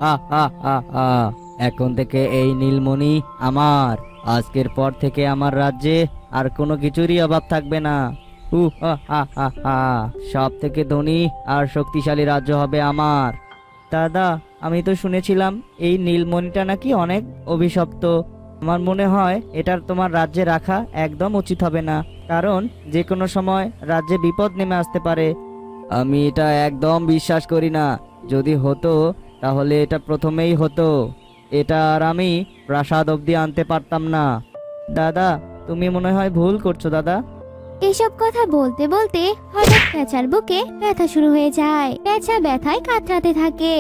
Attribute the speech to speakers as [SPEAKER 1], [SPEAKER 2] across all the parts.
[SPEAKER 1] হা হা হা হা। এখন থেকে এই নীলমণি আমার। আজকের পর থেকে আমার রাজ্যে আর কোনো কিছুরই অভাব থাকবে না। হা হা হা হা। সব থেকে ধনী আর শক্তিশালী রাজ্য হবে আমার। দাদা, আমি তো শুনেছিলাম এই নীলমণিটা নাকি অনেক অভিশপ্ত। আমার মনে হয় এটার তোমার রাজ্যে রাখা একদম উচিত হবে না, কারণ যে কোনো সময় রাজ্যে বিপদ নেমে আসতে পারে। আমি এটা একদম বিশ্বাস করি না। যদি হতো তাহলে এটা প্রথমেই হতো। এটা আর আমি প্রাসাদ অবধি আনতে পারতাম না। দাদা, তুমি মনে হয় ভুল করছো দাদা।
[SPEAKER 2] এসব কথা বলতে বলতে হঠাৎ পেঁচার বুকে ব্যথা শুরু হয়ে যায়। পেঁচা ব্যথায় কাতরাতে থাকে।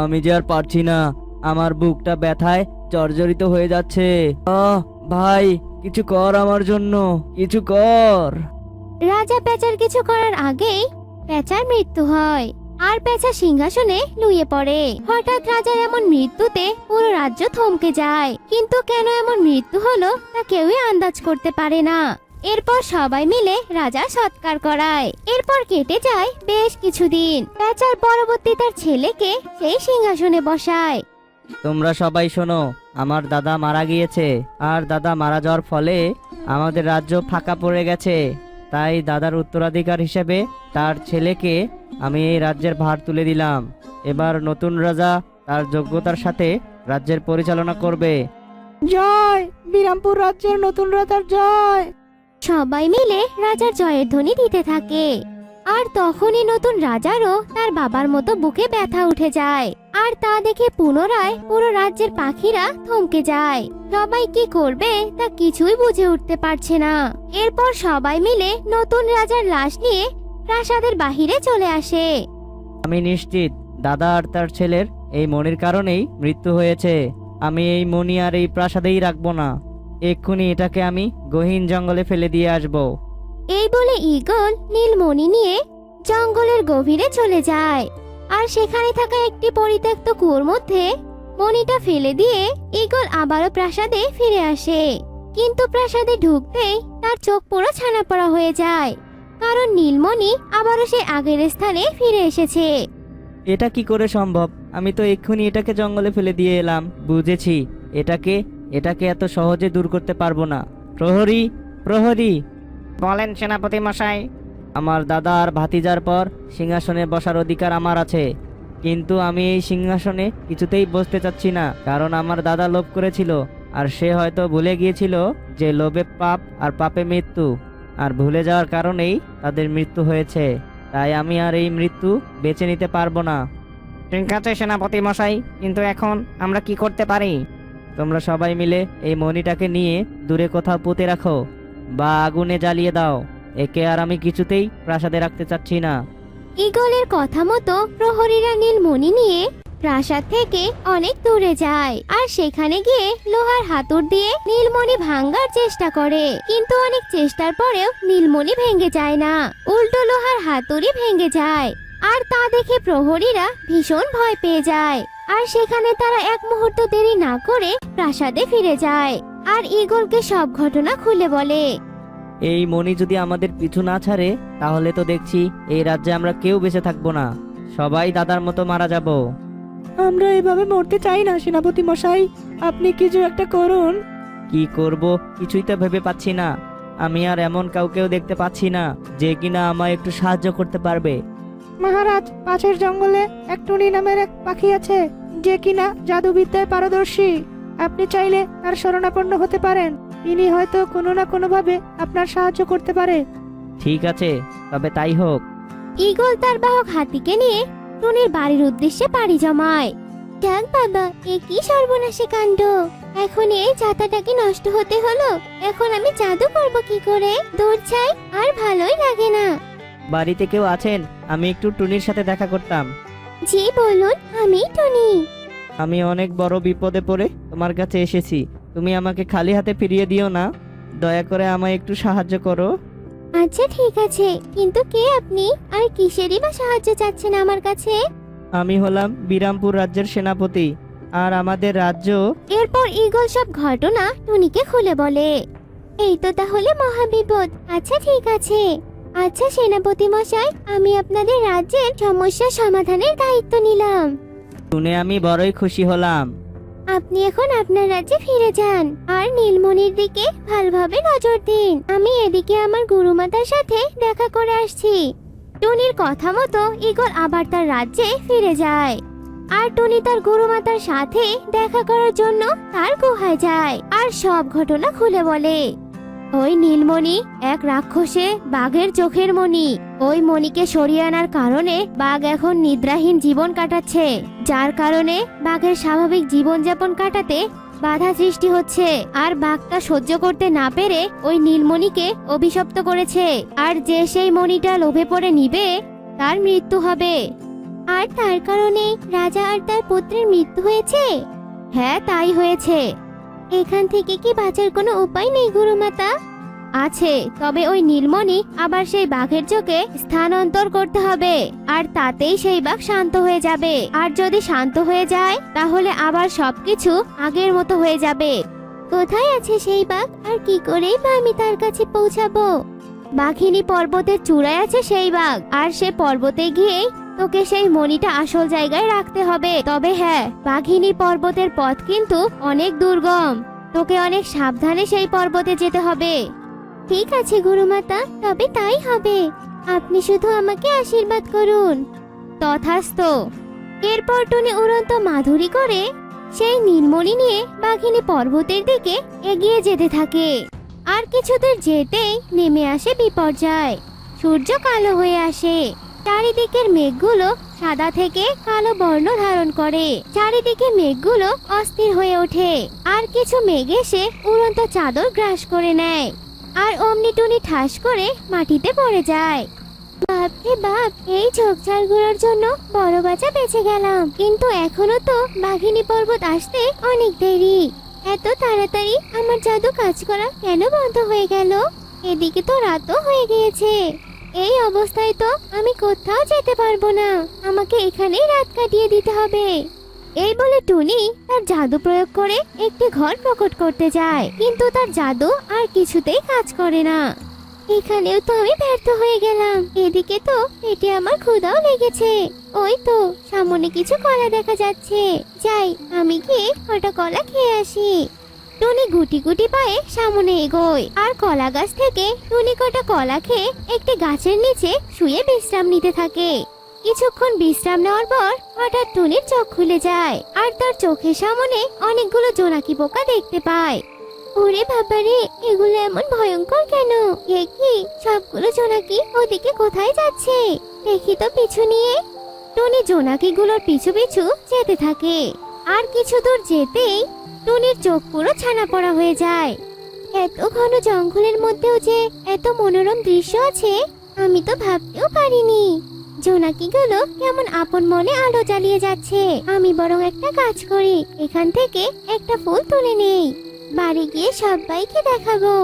[SPEAKER 1] আমি যে আর পারছি না। আমার বুকটা ব্যথায় জর্জরিত হয়ে যাচ্ছে। ভাই, কিছু কর আমার জন্য, কিছু কর।
[SPEAKER 2] রাজা পেঁচার কিছু করার আগেই পেঁচার মৃত্যু হয়, আর পেঁচা সিংহাসনে লুইয়ে পড়ে। হঠাৎ রাজার এমন মৃত্যুতে পুরো রাজ্য থমকে যায়, কিন্তু কেন এমন মৃত্যু হলো তা কেউই আন্দাজ করতে পারে না। এরপর সবাই মিলে রাজার সৎকার করায়। এরপর কেটে যায় বেশ কিছুদিন। পেঁচার পরবর্তী তার ছেলেকে সেই সিংহাসনে বসায়।
[SPEAKER 1] তোমরা সবাই শোনো, আমার দাদা মারা গিয়েছে, আর দাদা মারা যাওয়ার ফলে আমাদের রাজ্য ফাঁকা পড়ে গেছে। তাই দাদার উত্তরাধিকার হিসেবে তার ছেলেকে আমি এই রাজ্যের ভার তুলে দিলাম। এবার নতুন রাজা তার যোগ্যতার সাথে রাজ্যের পরিচালনা করবে।
[SPEAKER 3] জয়, বিরামপুর রাজ্যের নতুন রাজার জয়।
[SPEAKER 2] সবাই মিলে রাজার জয়ের ধ্বনি দিতে থাকে। আর তখনই নতুন রাজারও তার বাবার মতো বুকে ব্যথা উঠে যায়। আর তা দেখে পুনরায় পুরো রাজ্যের পাখিরা থমকে যায়। সবাই কি করবে তা কিছুই বুঝে উঠতে পারছে না। এরপর সবাই মিলে নতুন রাজার লাশ নিয়ে প্রাসাদের বাহিরে চলে আসে।
[SPEAKER 1] আমি নিশ্চিত দাদা আর তার ছেলের এই মণির কারণেই মৃত্যু হয়েছে। আমি এই মণি আর এই প্রাসাদেই রাখবো না। এক্ষুনি এটাকে আমি গহীন জঙ্গলে ফেলে দিয়ে আসবো।
[SPEAKER 2] এই বলে ঈগল নীলমণি নিয়ে জঙ্গলের গভীরে চলে যায়। আর সেখানে থাকা একটি পরিত্যক্ত কুয়োর মধ্যে মণিটা ফেলে দিয়ে ঈগল আবারও প্রাসাদে ফিরে আসে। কিন্তু প্রাসাদে ঢুকতেই তার চোখ পুরো ছানাপড়া হয়ে যায়, কারণ নীলমণি আবারও সে আগের স্থানে ফিরে এসেছে।
[SPEAKER 1] এটা কি করে সম্ভব? আমি তো এক্ষুনি এটাকে জঙ্গলে ফেলে দিয়ে এলাম। বুঝেছি, এটাকে এত সহজে দূর করতে পারবো না। প্রহরী, প্রহরী!
[SPEAKER 3] বলেন সেনাপতি মশাই।
[SPEAKER 1] আমার দাদা আর ভাতিজার পর সিংহাসনে বসার অধিকার আমার আছে, কিন্তু আমি এই সিংহাসনে কিছুতেই বসতে চাচ্ছি না, কারণ আমার দাদা লোভ করেছিল। আর সে হয়তো ভুলে গিয়েছিল যে লোভে পাপ আর পাপে মৃত্যু, আর ভুলে যাওয়ার কারণেই তাদের মৃত্যু হয়েছে। তাই আমি আর এই মৃত্যু বেছে নিতে পারবো না।
[SPEAKER 3] ঠিক আছে সেনাপতি মশাই, কিন্তু এখন আমরা কি করতে পারি?
[SPEAKER 1] তোমরা সবাই মিলে এই মণিটাকে নিয়ে দূরে কোথাও পুঁতে রাখো, বা আগুনে জ্বালিয়ে দাও। একে আর আমি কিছুতেই প্রাসাদে রাখতে চাচ্ছি না।
[SPEAKER 2] ঈগলের কথা মতো প্রহরীরা নীলমণি নিয়ে প্রাসাদ থেকে অনেক দূরে যায়। আর সেখানে গিয়ে লোহার হাতুড় দিয়ে নীলমণি ভাঙার চেষ্টা করে, কিন্তু অনেক চেষ্টার পরেও নীলমণি ভেঙে যায় না, উল্টো লোহার হাতুড়ি ভেঙে যায়। আর তা দেখে প্রহরীরা ভীষণ ভয় পেয়ে যায়। আর সেখানে তারা এক মুহূর্ত দেরি না করে প্রাসাদে ফিরে যায় আর ঈগলকে সব ঘটনা খুলে বলে।
[SPEAKER 1] এই মণি যদি আমাদের পিছু না ছাড়ে, তাহলে তো দেখছি এই রাজ্যে আমরা কেউ বেঁচে থাকবো না। সবাই দাদার মতো মারা যাব।
[SPEAKER 3] আমরা এইভাবে মরতে চাই না সেনাপতি মশাই, আপনি কিছু একটা করুন।
[SPEAKER 1] কি করব কিছুই তো ভেবে পাচ্ছি না। আমি আর এমন কাউকেও দেখতে পাচ্ছি না যে কিনা আমায় একটু সাহায্য করতে পারবে।
[SPEAKER 3] মহারাজ, পাশের জঙ্গলে এক টুনি নামের এক পাখি আছে, যে কিনা জাদুবিদ্যায় পারদর্শী। আপনি চাইলে তার শরণাপন্ন হতে পারেন। তিনি হয়তো কোনো না কোনো ভাবে আপনার সাহায্য করতে পারে।
[SPEAKER 1] ঠিক আছে, তবে তাই হোক।
[SPEAKER 2] ঈগল তার বাহক হাতিকে নিয়ে টুনির বাড়ির উদ্দেশ্যে পাড়ি জমায়। যাক বাবা, এ কি সর্বনাশী কাণ্ড! এখন এই ছাতাটাকে নষ্ট হতে হলো। এখন আমি জাদু করব কি করে? দূর চাই, আর ভালোই লাগে না।
[SPEAKER 1] বাড়িতে কেউ আছেন? আমি একটু টুনির সাথে দেখা করতাম।
[SPEAKER 2] জি বলুন, আমি টুনি।
[SPEAKER 1] আমি অনেক বড় বিপদে পড়ে তোমার কাছে এসেছি। তুমি আমাকে খালি হাতে ফিরিয়ে দিও না। দয়া করে আমায় একটু সাহায্য করো।
[SPEAKER 2] আচ্ছা ঠিক আছে, কিন্তু কে আপনি আর কিসেরই বা সাহায্য চাচ্ছেন আমার কাছে?
[SPEAKER 1] আমি হলাম বিরামপুর রাজ্যের সেনাপতি, আর আমাদের রাজ্য।
[SPEAKER 2] এরপর ঈগল সব ঘটনা টুনিকে খুলে বলে। এই তো তাহলে মহাবিপদ। আচ্ছা ঠিক আছে। আচ্ছা সেনাপতি মশাই, আমি আপনাদের রাজ্যের সমস্যা সমাধানের দায়িত্ব নিলাম।
[SPEAKER 1] শুনে আমি বড়ই খুশি হলাম।
[SPEAKER 2] আপনি এখন আপনার রাজ্যে ফিরে যান আর নীলমণির দিকে ভালোভাবে নজর দিন। আমি এদিকে আমার গুরুমাতার সাথে দেখা করে আসছি। টুনির কথা মতো ঈগল আবার তার রাজ্যে ফিরে যায় আর টুনি তার গুরুমাতার সাথে দেখা করার জন্য তার গুহায় যায় আর সব ঘটনা খুলে বলে। ওই নীলমণি এক রাক্ষসে বাঘের চোখের মণি। ওই মণিকে সরিয়ে আনার কারণে বাঘ এখন নিদ্রাহীন জীবন কাটাচ্ছে, যার কারণে বাঘের স্বাভাবিক জীবনযাপন কাটাতে বাধা সৃষ্টি হচ্ছে। আর বাঘ তা সহ্য করতে না পেরে ওই নীলমণিকে অভিশপ্ত করেছে, আর যে সেই মণিটা লোভে পড়ে নিবে তার মৃত্যু হবে। আর তার কারণে রাজা আর তার পুত্রের মৃত্যু হয়েছে। হ্যাঁ, তাই হয়েছে। এখান থেকে কি বাঁচার কোনো উপায় নেই গুরুমাতা? আছে, তবে ওই নীলমণি আবার সেই বাঘের চোখে স্থানান্তর করতে হবে, আর তাতেই সেই বাঘ শান্ত হয়ে যাবে। আর যদি শান্ত হয়ে যায় তাহলে আবার সবকিছু আগের মতো হয়ে যাবে। কোথায় আছে সেই বাঘ, আর কি করেই বা আমি তার কাছে পৌঁছাবো? বাঘিনী পর্বতের চূড়ায় আছে সেই বাঘ, আর সে পর্বতে গিয়েই তোকে সেই মণিটা আসল জায়গায় রাখতে হবে। তবে হ্যাঁ, বাঘিনী পর্বতের পথ কিন্তু অনেক দুর্গম, তোকে অনেক সাবধানে সেই পর্বতে যেতে হবে। ঠিক আছে গুরুমাতা, তবে তাই হবে। আপনি শুধু আমাকে আশীর্বাদ করুন। তথাস্তু। এরপর টুনি উড়ন্ত মাধুরী করে সেই নীলমণি নিয়ে বাঘিনী পর্বতের দিকে এগিয়ে যেতে থাকে। আর কিছুদূর যেতেই নেমে আসে বিপর্যয়। সূর্য কালো হয়ে আসে, চারিদিকের মেঘগুলো সাদা থেকে কালো বর্ণ ধারণ করে। চারিদিকে মেঘগুলো অস্থির হয়ে ওঠে, আর কিছু মেঘ এসে উড়ন্ত চাদর গ্রাস করে নেয়, আর অমনি টুনি ঠাস করে মাটিতে পড়ে যায়। বাপ রে বাপ, এই ঝোপঝাড়গুলোর জন্য বড় বাঁচা বেঁচে গেলাম, কিন্তু এখনো তো বাঘিনী পর্বত আসতে অনেক দেরি। এত তাড়াতাড়ি আমার জাদু কাজ করা কেন বন্ধ হয়ে গেল? এদিকে তো রাতও হয়ে গিয়েছে। এই অবস্থায় তো আমি কোথাও যেতে পারবো না, আমাকে এখানেই রাত কাটিয়ে দিতে হবে। এই বলে টুনি তার জাদু প্রয়োগ করে একটি ঘর প্রকট করতে যায়, কিন্তু তার জাদু আর কিছুতেই কাজ করে না। এখানেও তো আমি ব্যর্থ হয়ে গেলাম। এদিকে তো পেটে আমার ক্ষুধাও লেগেছে। ওই তো সামনে কিছু কলা দেখা যাচ্ছে, যাই আমি গিয়ে কটা কলা খেয়ে আসি। টুনি গুটি গুটি পায়ে সামনে এগোয়, আর কলা গাছ থেকে টুনি কটা কলা খেয়ে একটি গাছের নিচে শুয়ে বিশ্রাম নিতে থাকে। কিছুক্ষণ বিশ্রাম নেওয়ার পর হঠাৎ টুনির চোখ খুলে যায়, আর তার চোখের সামনে অনেকগুলো জোনাকি পোকা দেখতে পায়। ওরে বাবারে, এগুলো এমন ভয়ঙ্কর কেন? এ কি, সবগুলো জোনাকি ওদিকে কোথায় যাচ্ছে? দেখি তো পিছু নিয়ে। টুনি জোনাকিগুলোর পিছু পিছু যেতে থাকে, আর কিছু দূর যেতেই টুনির চোখ পুরো ছানা পড়া হয়ে যায়। এত ঘন জঙ্গলের মধ্যেও যে এত মনোরম দৃশ্য আছে আমি তো ভাবতেও পারিনি। জোনাকিগুলো কেমন আপন মনে আলো জ্বালিয়ে যাচ্ছে। আমি বরং একটা কাজ করি, এখান থেকে একটা ফুল তুলে নেই, বাড়ি গিয়ে সবাইকে দেখাবো।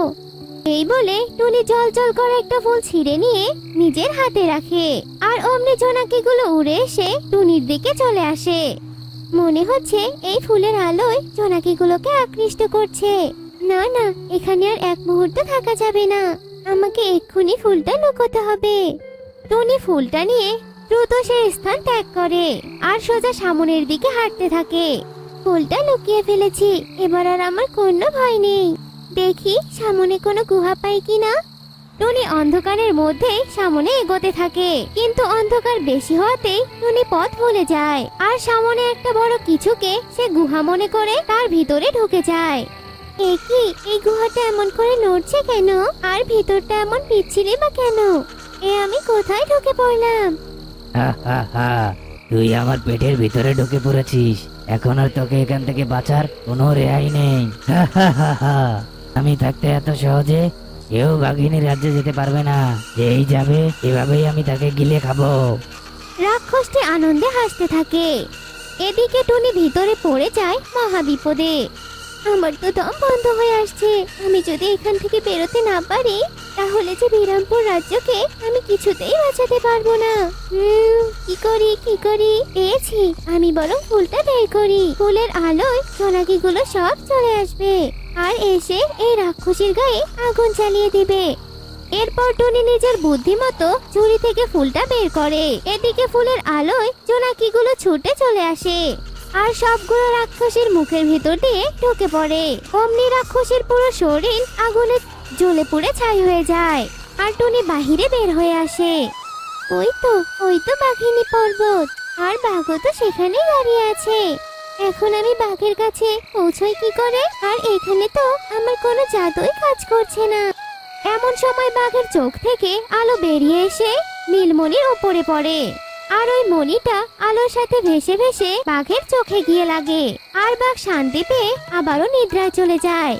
[SPEAKER 2] এই বলে টুনি জল জল করে একটা ফুল ছিঁড়ে নিয়ে নিজের হাতে রাখে, আর অমনি জোনাকিগুলো উড়ে এসে টুনির দিকে চলে আসে। মনে হচ্ছে এই ফুলের আলোয় জোনাকিগুলোকে আকৃষ্ট করছে। না না, এখানে আর এক মুহূর্ত থাকা যাবে না, আমাকে এক্ষুনি ফুলটা লুকোতে হবে। টুনি ফুলটা নিয়ে দ্রুত সেই স্থান ত্যাগ করে আর সোজা সামনের দিকে হাঁটতে থাকে। ফুলটা লুকিয়ে ফেলেছি, এবার আর আমার কোনো ভয় নেই। দেখি সামনে কোনো গুহা পাই কিনা। টুনি অন্ধকারের মধ্যে সামনে এগোতে থাকে, কিন্তু অন্ধকার বেশি হওয়াতেই টুনি পথ ভুলে যায়, আর সামনে একটা বড় কিছুকে সে গুহা মনে করে তার ভিতরে ঢুকে যায়। এ কি, এই গুহাটা এমন করে নড়ছে কেন? আর ভিতরটা এমন পিচ্ছিল বা কেন? এ আমি কোথায় ঢুকে পড়লাম?
[SPEAKER 1] হা হা হা, তুই আমার পেটের ভিতরে ঢুকে পড়েছিস, এখন আর তোকে এখান থেকে বাঁচার কোনো রেহাই নেই। হা হা হা হা, আমি থাকতে এত সহজে কেউ বাঘিনীর রাজ্যে যেতে পারবে না। যেই যাবে এভাবেই আমি তাকে গিলে খাবো।
[SPEAKER 2] রাক্ষসটি আনন্দে হাসতে থাকে। এদিকে টুনি ভিতরে পড়ে যায় মহা বিপদে। আমার তো দম বন্ধ হয়ে আসছে, আমি যদি এখান থেকে বেরোতে না পারি তাহলে যে বিরামপুর রাজ্যকে আমি কিছুতেই বাঁচাতে পারবো না। কি করি? পেয়েছি, আমি বরং ফুলটা বের করি। ফুলের আলোয় জোনাকিগুলো সব চলে আসবে আর এসে এই রাক্ষসীর গায়ে আগুন জ্বালিয়ে দিবে। এরপর টুনি নিজের বুদ্ধিমতো ঝুড়ি থেকে ফুলটা বের করে। এদিকে ফুলের আলোয় জোনাকিগুলো ছুটে চলে আসে। আর সবগুলো রাক্ষসীর মুখের ভিতর দিয়ে ঢুকে পড়ে। অমনি রাক্ষসীর পুরো শরীর আগুনে জ্বলে পুড়ে ছাই হয়ে যায়। আর টুনি বাহিরে বের হয়ে আসে। ওই তো বাঘিনী পর্বত, আর বাঘও তো সেখানেই দাঁড়িয়ে আছে। এখন আমি বাঘের কাছে পৌঁছই কি করে? আর এখানে তো আমার কোনো জাদুই কাজ করছে না। এমন সময় বাঘের চোখ থেকে আলো বেরিয়ে এসে নীলমণির উপরে পড়ে। আর ওই মণিটা আলোর সাথে ভেসে ভেসে বাঘের চোখে গিয়ে লাগে। আর বাঘ শান্তি পেয়ে আবারও নিদ্রায় চলে যায়।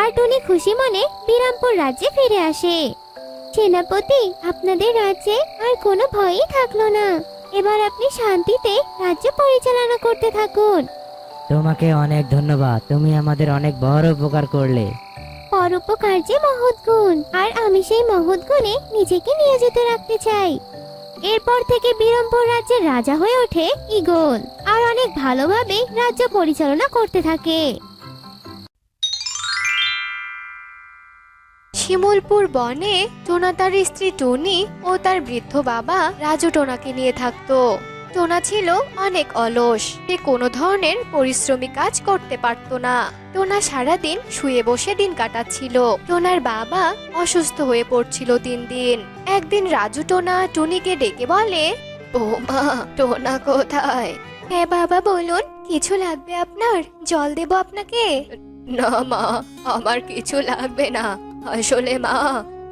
[SPEAKER 2] আর টুনি খুশি মনে বিরামপুর রাজ্যে ফিরে আসে। সেনাপতি, আপনাদের রাজ্যে আর কোনো ভয়ই থাকলো না। এবার আপনি শান্তিতে রাজ্য পরিচালনা করতে থাকুন।
[SPEAKER 1] তোমাকে অনেক ধন্যবাদ, তুমি আমাদের অনেক বড় উপকার করলে।
[SPEAKER 2] পরোপকার যে মহৎ গুণ, আর আমি সেই মহৎ গুণে নিজেকে নিয়োজিত রাখতে চাই। এরপর থেকে বিরামপুর রাজ্যের রাজা হয়ে ওঠে ঈগল, আর অনেক ভালোভাবে রাজ্য পরিচালনা করতে থাকে।
[SPEAKER 4] শিমুলপুর বনে টোনা তার স্ত্রী টুনি ও তার বৃদ্ধ বাবা রাজু টোনাকে নিয়ে থাকতো। টোনা ছিল অনেক অলস, সে কোনো ধরনের পরিশ্রমী কাজ করতে পারত না। টোনা সারাদিন শুয়ে বসে দিন কাটাচ্ছিল। টোনার বাবা অসুস্থ হয়ে পড়ছিল দিন দিন। একদিন রাজু টোনা টুনিকে ডেকে বলে, বৌমা, টোনা কোথায়? হ্যাঁ বাবা বলুন, কিছু লাগবে আপনার? জল দেব আপনাকে? না মা, আমার কিছু লাগবে না। আসলে মা,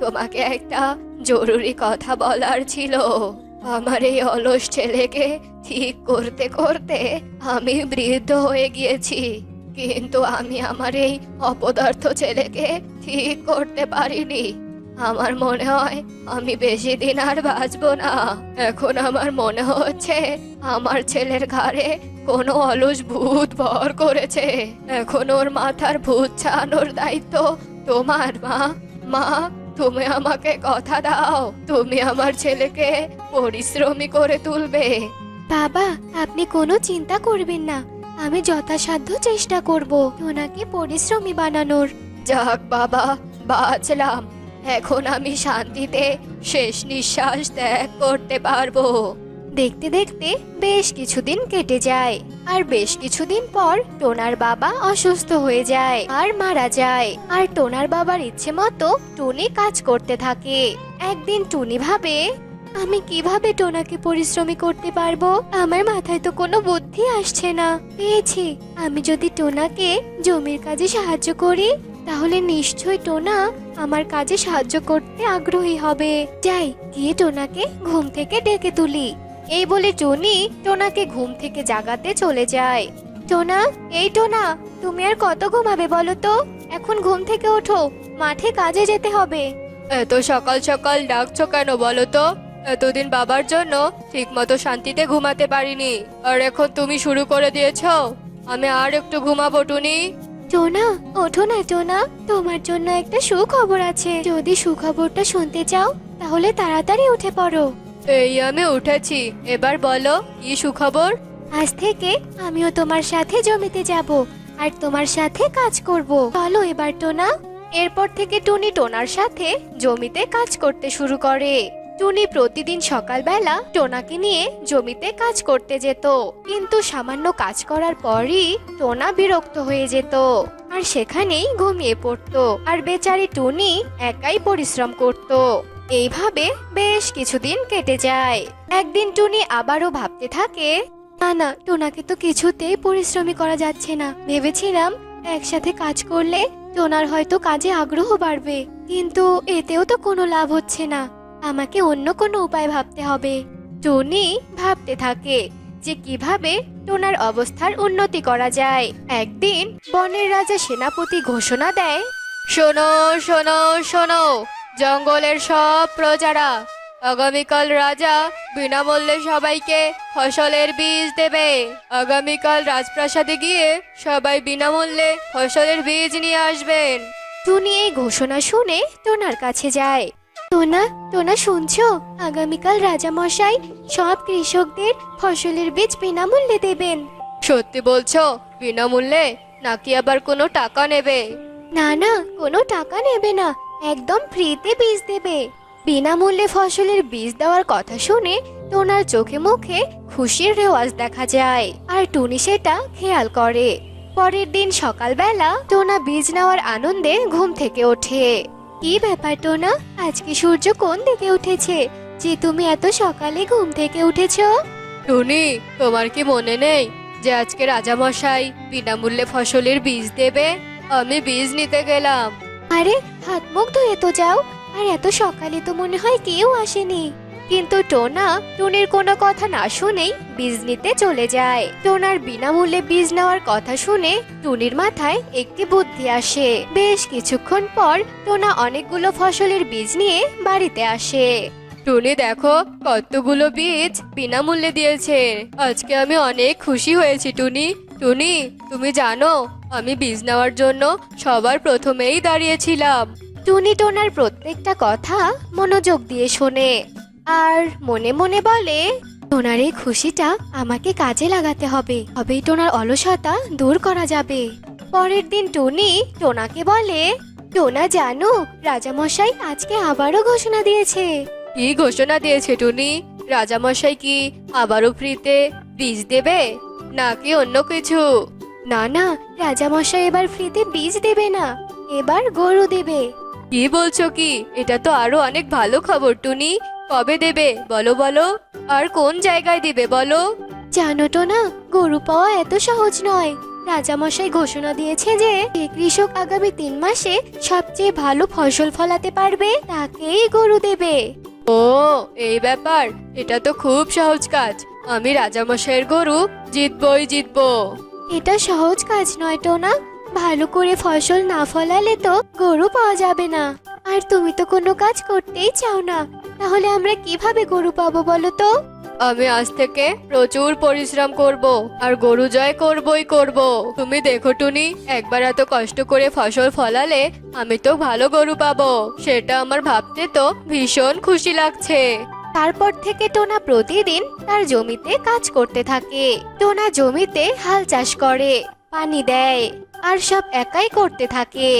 [SPEAKER 4] তোমাকে একটা জরুরি কথা বলার ছিল। আমার এই অলস ছেলেকে ঠিক করতে করতে আমি বৃদ্ধ হয়ে গিয়েছি, কিন্তু আমি আমার এই অপদার্থ ছেলেকে ঠিক করতে পারিনি। আমার মনে হয় আমি বেশি দিন আর বাঁচবো না। এখন আমার মনে হচ্ছে আমার ছেলের ঘাড়ে কোনো অলস ভূত ভর করেছে। এখন ওর মাথার ভূত ছাড়ানোর দায়িত্ব তোমার। মা, তুমি আমাকে কথা দাও, তুমি আমার ছেলেকে পরিশ্রমী করে তুলবে। বাবা, আপনি কোনো চিন্তা করবেন না, আমি যথাসাধ্য চেষ্টা করব ওনাকে পরিশ্রমী বানানোর। যাক বাবা, বাঁচলাম। এখন আমি শান্তিতে শেষ নিঃশ্বাস ত্যাগ করতে পারবো। দেখতে দেখতে বেশ কিছুদিন কেটে যায়। আর বেশ কিছুদিন পর টোনার বাবা অসুস্থ হয়ে যায় আর মারা যায়। আর টোনার বাবার ইচ্ছে মতো টুনি কাজ করতে থাকে। একদিন টুনি ভাবে, আমি কিভাবে টোনাকে পরিশ্রমী করতে পারবো? আমার মাথায় তো কোনো বুদ্ধি আসছে না। পেয়েছি, আমি যদি টোনাকে জমির কাজে সাহায্য করি, তাহলে নিশ্চয়ই টোনা আমার কাজে সাহায্য করতে আগ্রহী হবে। যাই, গিয়ে টোনাকে ঘুম থেকে ডেকে তুলি। এই বলে টুনি টোনাকে ঘুম থেকে জাগাতে চলে যায়। টোনা, এই টোনা, তুমি আর কত ঘুমাবে বলো তো? এখন ঘুম থেকে ওঠো, মাঠে কাজে যেতে হবে। এত সকাল সকাল ডাকছো কেন বলো তো? এতদিন বাবার জন্য ঠিকমতো শান্তিতে ঘুমাতে পারিনি, আর এখন তুমি শুরু করে দিয়েছো। আমি আর একটু ঘুমাবো টুনি। টোনা, ওঠো না টোনা, তোমার জন্য একটা সুখবর আছে। যদি সুখবরটা শুনতে চাও তাহলে তাড়াতাড়ি উঠে পড়ো। এই আমি উঠেছি, এবার বলো কি সুখবর? আজ থেকে আমিও তোমার সাথে জমিতে যাব আর তোমার সাথে কাজ করব। চলো এবার টোনা। এরপর থেকে টুনি টোনার সাথে জমিতে কাজ করতে শুরু করে। টুনি প্রতিদিন সকালবেলা টোনাকে নিয়ে জমিতে কাজ করতে যেত, কিন্তু সামান্য কাজ করার পরই টোনা বিরক্ত হয়ে যেত আর সেখানেই ঘুমিয়ে পড়তো। আর বেচারি টুনি একাই পরিশ্রম করত। এইভাবে বেশ কিছুদিন কেটে যায়। একদিন টুনি আবারও ভাবতে থাকে, না, টোনাকে তো কিছুতেই পরিশ্রমী করা যাচ্ছে না। ভেবেছিলাম একসাথে কাজ করলে টোনার হয়তো কাজে আগ্রহ বাড়বে, কিন্তু এতেও তো কোনো লাভ হচ্ছে না। আমাকে অন্য কোনো উপায় ভাবতে হবে। টুনি ভাবতে থাকে যে কিভাবে টোনার অবস্থার উন্নতি করা যায়। একদিন বনের রাজা সেনাপতি ঘোষণা দেয়, শোনো শোনো শোনো, জঙ্গলের সব প্রজারা, আগামীকাল রাজা বিনামূল্যে সবাইকে ফসলের বীজ দেবে। আগামীকাল রাজপ্রাসাদে গিয়ে সবাই বিনামূল্যে ফসলের বীজ নিয়ে আসবেন। টুনি এই ঘোষণা শুনে টোনার কাছে যায়। টোনা শুনছো? আগামীকাল রাজা মশাই সব কৃষকদের ফসলের বীজ বিনামূল্যে দেবেন। সত্যি বলছো? বিনামূল্যে নাকি আবার কোনো টাকা নেবে? না, কোনো টাকা নেবে না, একদম ফ্রিতে বীজ দেবে। বিনামূল্যে ফসলের বীজ দেওয়ার কথা শুনে টোনার চোখে মুখে খুশির রেওয়াজ দেখা যায়, আর টুনি সেটা খেয়াল করে। পরের দিন সকালবেলা টোনা বীজ নেওয়ার আনন্দে ঘুম থেকে ওঠে। কি ব্যাপার টোনা, আজকে সূর্য কোন দিকে উঠেছে যে তুমি এত সকালে ঘুম থেকে উঠেছো?
[SPEAKER 5] টুনি, তোমার কি মনে নেই যে আজকে রাজামশাই বিনামূল্যে ফসলের বীজ দেবে? আমি বীজ নিতে গেলাম।
[SPEAKER 4] আরে, হাত মুখ ধুয়ে তো যাও, আর এত সকালে তো মনে হয় কেউ আসেনি। কিন্তু টোনা টুনির কোনো কথা না শুনেই বীজ নিতে চলে যায়। টোনার বিনামূল্যে বীজ নেওয়ার কথা শুনে টুনির মাথায় একটি বুদ্ধি আসে। বেশ কিছুক্ষণ পর টোনা অনেকগুলো ফসলের বীজ নিয়ে বাড়িতে আসে।
[SPEAKER 5] টুনি, দেখো কতগুলো বীজ বিনামূল্যে দিয়েছে। আজকে আমি অনেক খুশি হয়েছি টুনি। টুনি, তুমি জানো আমি বীজ নেওয়ার জন্য সবার প্রথমেই দাঁড়িয়েছিলাম।
[SPEAKER 4] টুনি টোনার প্রত্যেকটা কথা মনোযোগ দিয়ে শোনে আর মনে মনে বলে, টোনার এই খুশিটা আমাকে কাজে লাগাতে হবে, তবেই টোনার অলসতা দূর করা যাবে। পরের দিন টুনি টোনাকে বলে, টোনা জানো, রাজামশাই আজকে আবারও ঘোষণা দিয়েছে।
[SPEAKER 5] কি ঘোষণা দিয়েছে টুনি? রাজামশাই কি আবারও ফ্রিতে বীজ দেবে নাকি অন্য কিছু?
[SPEAKER 4] না না, রাজামশাই এবার ফ্রিতে বীজ দেবে না, এবার গরু দেবে।
[SPEAKER 5] কি বলছো কি? এটা তো আরো অনেক ভালো খবর টুনি। কবে দেবে বলো বলো, আর কোন জায়গায় দিবে বলো?
[SPEAKER 4] জানো টোনা, গরু পাওয়া এত সহজ নয়। রাজামশাই ঘোষণা দিয়েছে যে কৃষক আগামী 3 মাসে সবচেয়ে ভালো ফসল ফলাতে পারবে তাকেই গরু দেবে।
[SPEAKER 5] ও, এই ব্যাপার। এটা তো খুব সহজ কাজ। আমি রাজামশাইয়ের গরু জিতবই জিতবো।
[SPEAKER 4] এটা সহজ কাজ নয় টোনা, ভালো করে ফসল না ফলালে তো গরু পাওয়া যাবে না। আর তুমি তো কোনো কাজ করতেই চাও না, তাহলে আমরা কিভাবে গরু পাবো বলো তো?
[SPEAKER 5] আমি আজ থেকে প্রচুর পরিশ্রম করব আর গরু জয় করবই করব। তুমি দেখো টুনি, একবার এত কষ্ট করে ফসল ফলালে আমি তো ভালো গরু পাবো। সেটা আমার ভাবতে তো ভীষণ খুশি লাগছে।
[SPEAKER 4] তারপর থেকে টোনা প্রতিদিন তার জমিতে কাজ করতে থাকে। টোনা জমিতে হাল চাষ করে, পানি দেয় আর সব একাই করতে থাকে।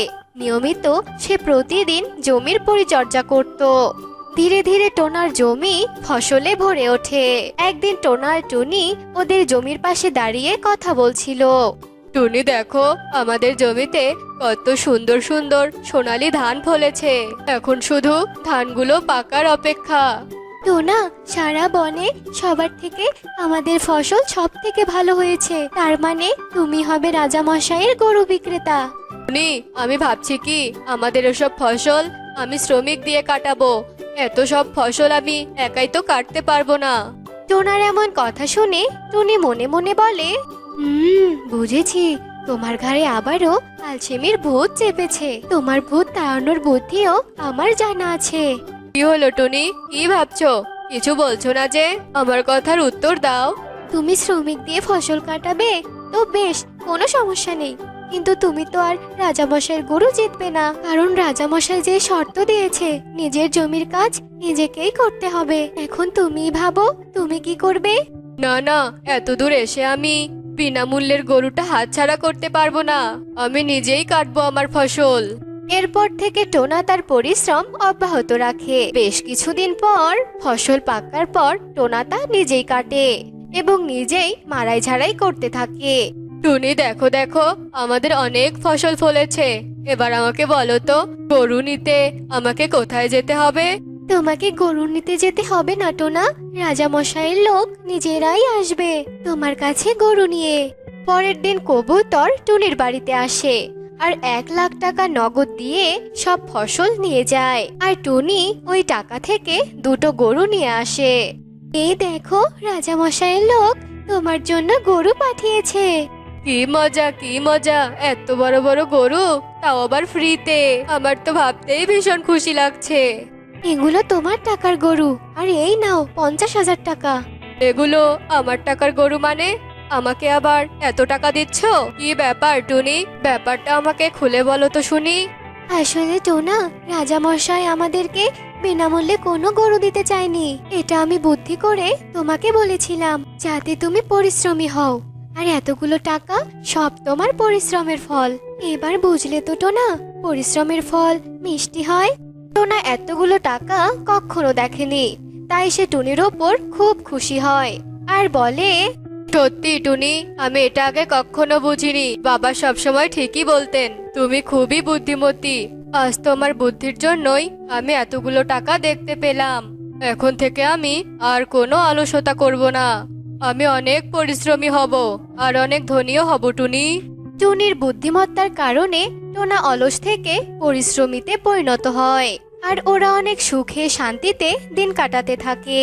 [SPEAKER 4] নিয়মিত সে প্রতিদিন জমির পরিচর্যা করত। ধীরে ধীরে টোনার জমি ফসলে ভরে ওঠে। একদিন টোনা আর টুনি ওদের জমির পাশে দাঁড়িয়ে কথা বলছিল।
[SPEAKER 5] টুনি, দেখো আমাদের জমিতে কত সুন্দর সুন্দর সোনালী ধান ফলেছে। এখন শুধু ধানগুলো পাকার অপেক্ষা।
[SPEAKER 4] টোনা, সারা বনে সবার থেকে আমাদের ফসল সব থেকে ভালো হয়েছে, তার মানে তুমি হবে রাজামশাইয়ের গরু বিক্রেতা।
[SPEAKER 5] টুনি, আমি ভাবছি কি আমাদের এসব ফসল আমি শ্রমিক দিয়ে কাটাবো। এত সব ফসল আমি একাই তো কাটতে পারবো না।
[SPEAKER 4] টোনার এমন কথা শুনে টুনি মনে মনে বলে, বুঝেছি, তোমার ঘাড়ে আবারও আলসেমির ভূত চেপেছে। তোমার ভূত তাড়ানোর বুদ্ধিও আমার জানা আছে।
[SPEAKER 5] কি হলো টুনি, কি ভাবছো? কিছু বলছো না যে? আমার কথার উত্তর দাও।
[SPEAKER 4] তুমি শ্রমিক দিয়ে ফসল কাটাবে তো বেশ, কোনো সমস্যা নেই, কিন্তু তুমি তো আর রাজামশাইয়ের গরু জিতবে না, কারণ রাজামশাই যে শর্ত দিয়েছে নিজের জমির কাজ নিজেকেই করতে হবে। এখন তুমি ভাবো তুমি কি করবে?
[SPEAKER 5] না না, এত দূর এসে আমি বিনামূল্যের গরুটা হাতছাড়া করতে পারবো না। আমি নিজেই কাটবো আমার ফসল।
[SPEAKER 4] এরপর থেকে টোনা তার পরিশ্রম অব্যাহত রাখে। বেশ কিছুদিন পর ফসল পাকার পর টোনা তা নিজেই কাটে এবং নিজেই মাড়াই ঝাড়াই করতে থাকে।
[SPEAKER 5] টুনি, দেখো দেখো আমাদের অনেক ফসল ফলেছে। এবার আমাকে বলো তো, গরু নিতে আমাকে কোথায় যেতে হবে?
[SPEAKER 4] তোমাকে গরু নিতে যেতে হবে না টোনা, রাজামশাইয়ের লোক নিজেরাই আসবে তোমার কাছে গরু নিয়ে। পরের দিন কবুতর টুনির বাড়িতে আসে আর 1,00,000 টাকা নগদ দিয়ে সব ফসল নিয়ে যায়। আর টুনি ওই টাকা থেকে 2টো গরু নিয়ে আসে। এই দেখো, রাজামশাইয়ের লোক তোমার জন্য গরু পাঠিয়েছে।
[SPEAKER 5] কি মজা, কি মজা! এত বড় বড় গরু, তাও আবার ফ্রিতে। আমার তো ভাবতেই ভীষণ খুশি লাগছে।
[SPEAKER 4] এগুলো তোমার টাকার গরু, আর এই নাও 50,000 টাকা।
[SPEAKER 5] এগুলো আমার টাকার গরু মানে? আমাকে আবার এত টাকা দিচ্ছ? কি ব্যাপার টুনি? ব্যাপারটা আমাকে খুলে বলো তো শুনি।
[SPEAKER 4] আসলে টোনা, রাজামশাই আমাদেরকে বিনামূল্যে কোনো গরু দিতে চায়নি। এটা আমি বুদ্ধি করে তোমাকে বলেছিলাম যাতে তুমি পরিশ্রমী হও, আর এতগুলো টাকা সব তোমার পরিশ্রমের ফল। এবার বুঝলে তো টোনা, পরিশ্রমের ফল মিষ্টি হয়। টোনা এতগুলো টাকা কখনো দেখেনি, তাই সে টুনির ওপর খুব খুশি হয়। আর বলে,
[SPEAKER 5] সত্যি টুনি, আমি এটা আগে কখনো বুঝিনি। বাবা সবসময় ঠিকই বলতেন, তুমি খুবই বুদ্ধিমতী। আজ তোমার বুদ্ধির জন্যই আমি এতগুলো টাকা দেখতে পেলাম। এখন থেকে আমি আর কোনো অলসতা করব না। আমি অনেক পরিশ্রমী হব আর অনেক ধনীও হব টুনি।
[SPEAKER 4] টুনির বুদ্ধিমত্তার কারণে টোনা অলস থেকে পরিশ্রমীতে পরিণত হয় আর ওরা অনেক সুখে শান্তিতে দিন কাটাতে থাকে।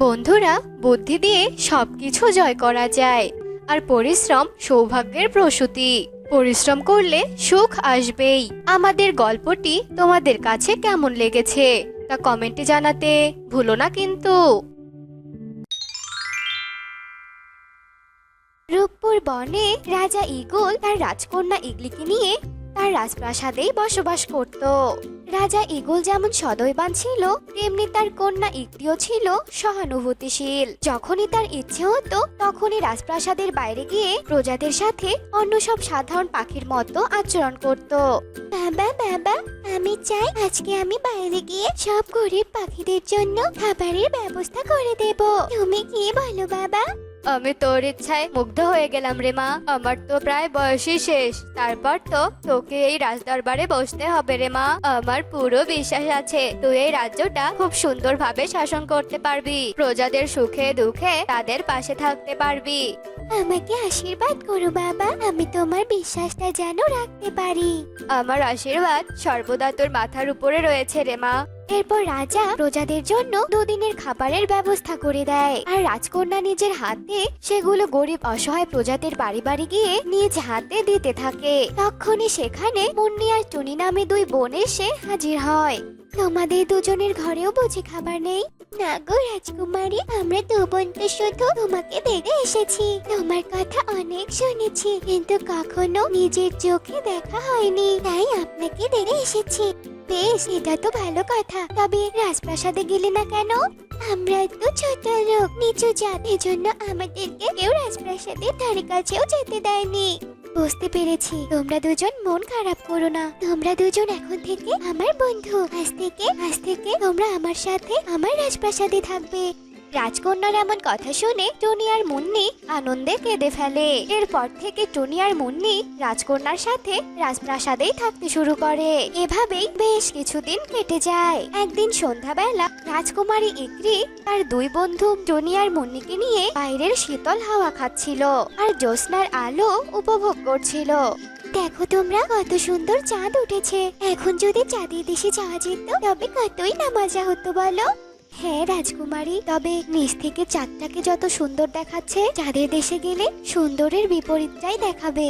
[SPEAKER 4] বন্ধুরা, বুদ্ধি দিয়ে সবকিছু জয় করা যায়, আর পরিশ্রম সৌভাগ্যের প্রসূতি। পরিশ্রম করলে সুখ আসবেই। আমাদের গল্পটি তোমাদের কাছে কেমন লেগেছে তা কমেন্টে জানাতে ভুলো না কিন্তু। রূপপুর বনে রাজা ঈগল তার রাজকন্যা ইগলিকে নিয়ে তার রাজপ্রাসাদেই বসবাস করত। রাজা ঈগল যেমন সদয়বান ছিল, তেমনি তার কন্যা ইগলিও ছিল সহানুভূতিশীল। যখনই তার ইচ্ছে হতো তখনই রাজপ্রাসাদের বাইরে গিয়ে প্রজাদের সাথে অন্য সব সাধারণ পাখির মতো আচরণ করত। বাবা বাবা, আমি চাই আজকে আমি বাইরে গিয়ে সব গরিব পাখিদের জন্য খাবারের ব্যবস্থা করে দেব। তুমি কি বলো বাবা?
[SPEAKER 5] আমি তোর ইচ্ছায় মুগ্ধ হয়ে গেলাম রে মা। আমার তো প্রায় বয়সই শেষ, তারপর তো তোকে এই রাজদরবারে বসতে হবে রে মা। আমার পুরো বিশ্বাস আছে তুই এই রাজ্যটা খুব সুন্দরভাবে শাসন করতে পারবি, প্রজাদের সুখে দুঃখে তাদের পাশে থাকতে পারবি।
[SPEAKER 2] আমাকে আশীর্বাদ করো বাবা, আমি তোমার বিশ্বাসটা যেন রাখতে পারি।
[SPEAKER 5] আমার আশীর্বাদ সর্বদা তোর মাথার উপরে রয়েছে রে মা।
[SPEAKER 2] এরপর রাজা প্রজাদের জন্য দুদিনের খাবারের ব্যবস্থা করে দেয়, আর রাজকন্যা নিজের হাতে সেগুলো গরিব অসহায় প্রজাদের বাড়ি বাড়ি গিয়ে নিজ হাতে দিতে থাকে। তখনই সেখানে মুন্নি আর টুনি নামে দুই বোন এসে হাজির হয়। তোমাদের দুজনের ঘরেও বুঝি খাবার নেই? না গো রাজকুমারী, আমরা দু বোন তো শুধু তোমাকে দেখে এসেছি। তোমার কথা অনেক শুনেছি, কিন্তু কখনো নিজের চোখে দেখা হয়নি, তাই আপনাকে দেখে এসেছি। বেশ, এটা তো ভালো কথা। তবে রাজপ্রাসাদে গেলে না কেন? আমরা তো ছোট লোক, নিচু জাত, এজন্য আমাদেরকে কেউ রাজপ্রাসাদের ধারে কাছেও যেতে দেয়নি। বুঝতে পেরেছি, তোমরা দুজন মন খারাপ করো না। তোমরা দুজন এখন থেকে আমার বন্ধু। আজ থেকে তোমরা আমার সাথে আমার রাজপ্রাসাদে থাকবে। রাজকন্যার এমন কথা শুনে টুনি আর মুন্নি আনন্দে কেঁদে ফেলে। এরপর থেকে টুনি আর মুন্নি রাজকন্যার সাথে রাজপ্রাসাদেই থাকতে শুরু করে। এভাবেই বেশ কিছুদিন কেটে যায়। একদিন সন্ধ্যাবেলা রাজকুমারী ইকরি তার দুই বন্ধু টুনি আর মুন্নিকে নিয়ে বাইরের শীতল হাওয়া খাচ্ছিল আর জ্যোৎস্নার আলো উপভোগ করছিল। দেখো তোমরা, কত সুন্দর চাঁদ উঠেছে। এখন যদি চাঁদের দেশে যাওয়া যেত তবে কতই না মজা হতো বলো। হ্যাঁ রাজকুমারী, তবে নিচ থেকে চাঁদটাকে যত সুন্দর দেখাচ্ছে, চাঁদের দেশে গেলে সুন্দরের বিপরীতটাই দেখাবে।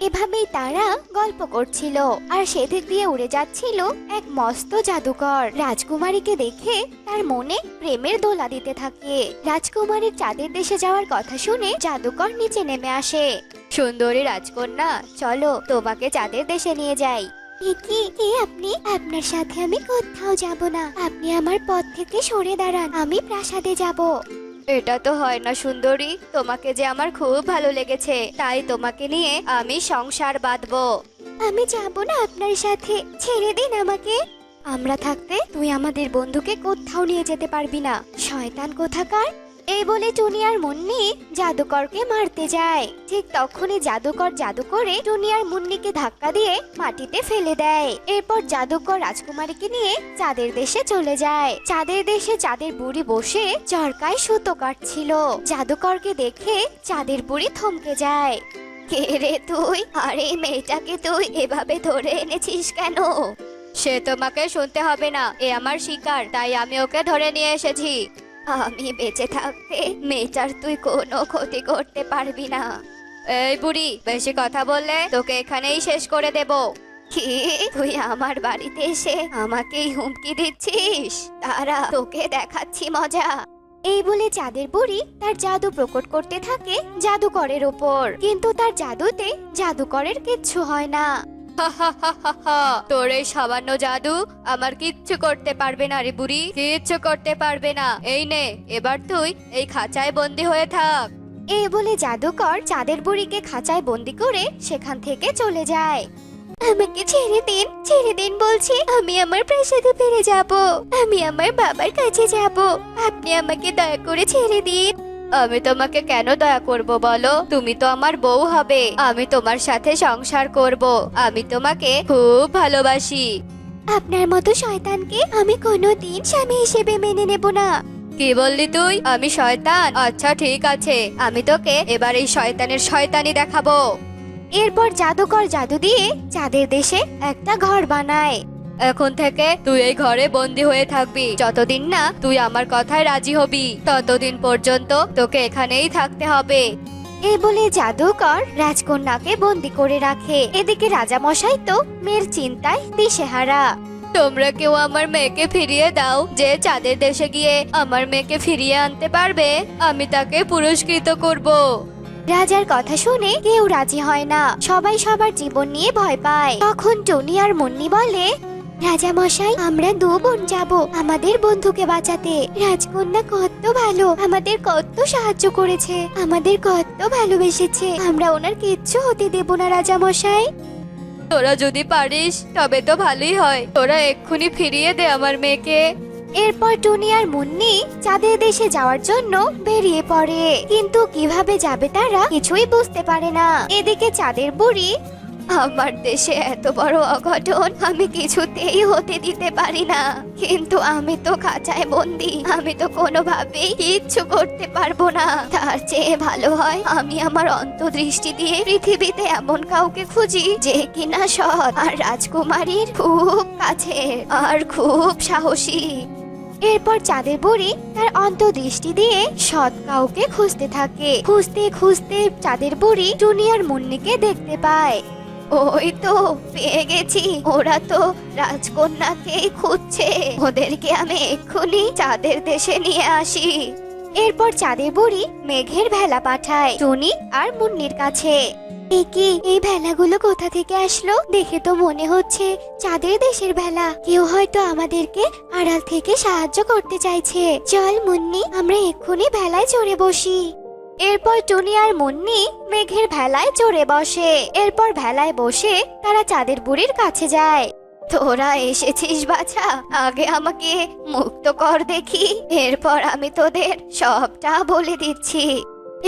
[SPEAKER 2] এভাবেই তারা গল্প করছিল আর সেদিক দিয়ে উড়ে যাচ্ছিল এক মস্ত জাদুকর। রাজকুমারীকে দেখে তার মনে প্রেমের দোলা দিতে থাকে। রাজকুমারীর চাঁদের দেশে যাওয়ার কথা শুনে জাদুকর নিচে নেমে আসে।
[SPEAKER 5] সুন্দরী রাজকন্যা, চলো তোমাকে চাঁদের দেশে নিয়ে যাই।
[SPEAKER 2] কে আপনি? আপনার সাথে আমি কোথাও যাব না। আপনি আমার পথ থেকে সরে দাঁড়ান, আমি প্রাসাদে যাব।
[SPEAKER 5] এটা তো হয় না সুন্দরী, তোমাকে যে আমার খুব ভালো লেগেছে, তাই তোমাকে নিয়ে আমি সংসার বাঁধবো।
[SPEAKER 2] আমি যাব না আপনার সাথে, ছেড়ে দিন আমাকে। আমরা থাকতে তুই আমাদের বন্ধুকে কোথাও নিয়ে যেতে পারবি না, শয়তান কোথাকার। এই বলে টুনি আর মুন্নি জাদুকরকে মারতে যায়। ঠিক তখনই জাদুকর জাদু করে টুনি আর মুন্নিকে ধাক্কা দিয়ে মাটিতে ফেলে দেয়। এরপর জাদুকর রাজকুমারীকে নিয়ে চাঁদের দেশে চলে যায়। চাঁদের দেশে চাঁদের বুড়ি বসে চরকায় সুতো কাটছিল। জাদুকরকে দেখে চাঁদের বুড়ি থমকে যায়। কে রে তুই? আর এই মেয়েটাকে তুই এভাবে ধরে এনেছিস কেন?
[SPEAKER 5] সে তোমাকে শুনতে হবে না, এ আমার শিকার, তাই আমি ওকে ধরে নিয়ে এসেছি।
[SPEAKER 2] আমি বেঁচে থাকতে মেয়েটার তুই কোনো ক্ষতি করতে পারবি না।
[SPEAKER 5] এই বুড়ি, বেশি কথা বললে তোকে এখানেই শেষ করে দেব।
[SPEAKER 2] কি, তুই আমার বাড়িতে এসে আমাকেই হুমকি দিচ্ছিস? দাঁড়া, তোকে দেখাচ্ছি মজা। এই বলে চাঁদের বুড়ি তার জাদু প্রকট করতে থাকে জাদুকরের উপর, কিন্তু তার জাদুতে জাদুকরের কিচ্ছু হয় না।
[SPEAKER 5] তোর এই সামান্য জাদু আমার কিচ্ছু করতে পারবে না রে বুড়ি, কিচ্ছু করতে পারবে না। এই নে, এবার তুই এই খাঁচায় বন্দি হয়ে থাক।
[SPEAKER 2] এই বলে জাদুকর চাঁদের বুড়িকে খাঁচায় বন্দি করে সেখান থেকে চলে যায়। আমাকে ছেড়ে দিন বলছি। আমি আমার প্রাসাদে ফিরে যাব, আমি আমার বাবার কাছে যাব। আপনি আমাকে দয়া করে ছেড়ে দিন।
[SPEAKER 5] আমি তোমাকে কেন দয়া করব বলো? তুমি তো আমার বউ হবে, আমি তোমার সাথে সংসার করব, আমি তোমাকে খুব ভালোবাসি।
[SPEAKER 2] আপনার মতো শয়তানকে আমি কোনোদিন স্বামী হিসেবে মেনে নেব না।
[SPEAKER 5] কি বললি তুই? আমি শয়তান? আচ্ছা ঠিক আছে, আমি তোকে এবার এই শয়তানের শয়তানি দেখাবো।
[SPEAKER 2] এরপর জাদুকর জাদু দিয়ে চাঁদের দেশে একটা ঘর বানায়।
[SPEAKER 5] এখন থেকে তুই এই ঘরে বন্দি হয়ে থাকবি, যতদিন না তুই আমার কথায় রাজি হবি ততদিন পর্যন্ত তোকে এখানেই থাকতে হবে।
[SPEAKER 2] এই বলে জাদুকর রাজকন্যাকে বন্দি করে রাখে। এদিকে রাজামশাই তো মেয়ের চিন্তায় দিশেহারা।
[SPEAKER 5] তোমরা কেউ আমার মেয়েকে ফিরিয়ে দাও। যে চাঁদের দেশে গিয়ে আমার মেয়েকে ফিরিয়ে আনতে পারবে আমি তাকে পুরস্কৃত করব।
[SPEAKER 2] রাজার কথা শুনে কেউ রাজি হয় না, সবাই সবার জীবন নিয়ে ভয় পায়। তখন টুনি আর মুন্নি বলে, রাজা মশাই, আমরা দু বোন যাব আমাদের বন্ধুকে বাঁচাতে। রাজকন্যা কত ভালো, আমাদের কত সাহায্য করেছে, আমাদের কত ভালোবেসেছে, আমরা ওনার কিচ্ছু হতে দেব না রাজা মশাই।
[SPEAKER 5] তোরা যদি পারিস তবে তো ভালোই হয়, তোরা এক্ষুনি ফিরিয়ে দে আমার মেয়েকে।
[SPEAKER 2] এরপর টুনি আর মুন্নি চাঁদের দেশে যাওয়ার জন্য বেরিয়ে পড়ে, কিন্তু কিভাবে যাবে তারা কিছুই বুঝতে পারে না। এদিকে চাঁদের বুড়ি,
[SPEAKER 5] আমার দেশে এত বড় অঘটন আমি কিছুতেই হতে দিতে পারি না, কিন্তু আমি তো খাঁচায় বন্দি, আমি তো কোনোভাবেই কিচ্ছু করতে পারবো না। তার চেয়ে ভালো হয় আমি আমার অন্তর্দৃষ্টি দিয়ে পৃথিবীতে এমন কাউকে খুঁজি যে কিনা সৎ আর রাজকুমারীর খুব কাছে আর খুব সাহসী।
[SPEAKER 2] এরপর চাঁদের বুড়ি তার অন্তর্দৃষ্টি দিয়ে সৎ কাউকে খুঁজতে থাকে। খুঁজতে খুঁজতে চাঁদের বুড়ি টুনি আর মুন্নিকে দেখতে পায়।
[SPEAKER 5] ওই তো পেয়ে গেছি, ওরা তো রাজকন্যাকেই খুঁজছে, ওদেরকে আমি এক্ষুনি চাঁদের দেশে নিয়ে আসি।
[SPEAKER 2] এরপর চাঁদের বুড়ি মেঘের ভেলা পাঠায় টুনি আর মুন্নির কাছে। এই ভেলাগুলো কোথা থেকে আসলো? দেখে তো মনে হচ্ছে চাঁদের দেশের ভেলা। কেউ হয়তো আমাদেরকে আড়াল থেকে সাহায্য করতে চাইছে। চল মুন্নি, আমরা এক্ষুনি ভেলায় চড়ে বসি। এরপর টুনি আর মুন্নি মেঘের ভেলায় চড়ে বসে। এরপর ভেলায় বসে তারা চাঁদের বুড়ির কাছে যায়।
[SPEAKER 5] তোরা এসেছিস বাছা, আগে আমাকে মুক্ত কর দেখি, এরপর আমি তোদের সবটা বলে দিচ্ছি।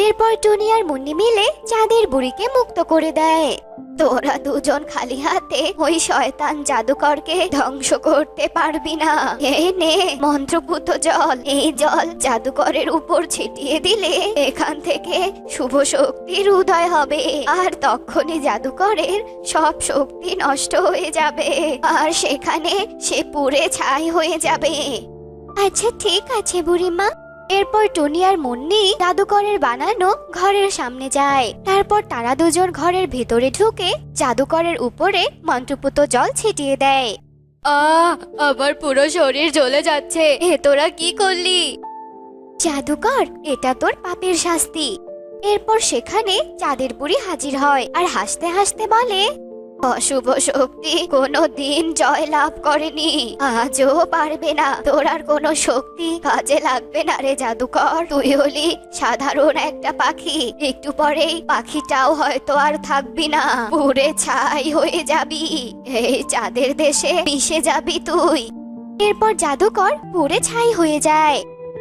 [SPEAKER 2] এরপর টুনি আর মুন্নি মিলে চাঁদের বুড়িকে মুক্ত করে দেয়।
[SPEAKER 5] তোরা দুজন খালি হাতে ওই শয়তান জাদুকরকে ধ্বংস করতে পারবি না। এই নে মন্ত্রপুত জল, এই জল জাদুকরের উপর ছিটিয়ে দিলে এখান থেকে শুভ শক্তির উদয় হবে, আর তখনই জাদুকরের সব শক্তি নষ্ট হয়ে যাবে আর সেখানে সে পুড়ে ছাই হয়ে যাবে।
[SPEAKER 2] আচ্ছা ঠিক আছে বুড়িমা। এরপর টুনি আর মুন্নি জাদুকরের বানানো ঘরের সামনে যায়। তারপর তারা দুজন ঘরের ভেতরে ঢুকে জাদুকরের উপরে মন্ত্রপুত জল ছিটিয়ে দেয়।
[SPEAKER 5] আমার পুরো শরীর জ্বলে যাচ্ছে, এ তোরা কি করলি?
[SPEAKER 2] জাদুকর, এটা তোর পাপের শাস্তি। এরপর সেখানে চাঁদের বুড়ি হাজির হয় আর হাসতে হাসতে বলে,
[SPEAKER 5] অশুভ শক্তি কোনো দিন জয় লাভ করেনি, আজও পারবে না। তোর আর কোনো শক্তি কাজে লাগবে না রে জাদুকর, তুই হলি সাধারণ একটা পাখি, একটু পরেই পাখিটাও হয়তো আর থাকবি না, পুড়ে ছাই হয়ে যাবি, এই চাঁদের দেশে মিশে যাবি তুই।
[SPEAKER 2] এরপর জাদুকর পুড়ে ছাই হয়ে যায়।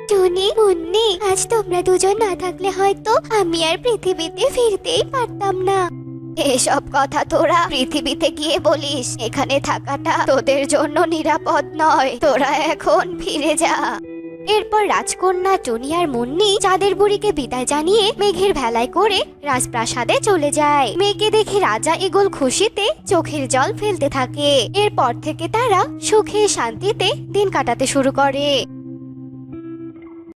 [SPEAKER 2] টুনি, মুন্নি, আজ তোমরা দুজন না থাকলে হয়তো আমি আর পৃথিবীতে ফিরতেই পারতাম না।
[SPEAKER 5] এসব কথা তোরা পৃথিবীতে গিয়ে বলিস, এখানে থাকাটা তোদের জন্য নিরাপদ নয়, তোরা এখন ফিরে যা।
[SPEAKER 2] এরপর রাজকন্যা টুনি আর মুন্নি চাঁদের বুড়িকে বিদায় জানিয়ে মেঘের ভেলায় করে রাজপ্রাসাদে চলে যায়। মেয়েকে দেখে রাজা ইগল খুশিতে চোখের জল ফেলতে থাকে। এরপর থেকে তারা সুখে শান্তিতে দিন কাটাতে শুরু করে।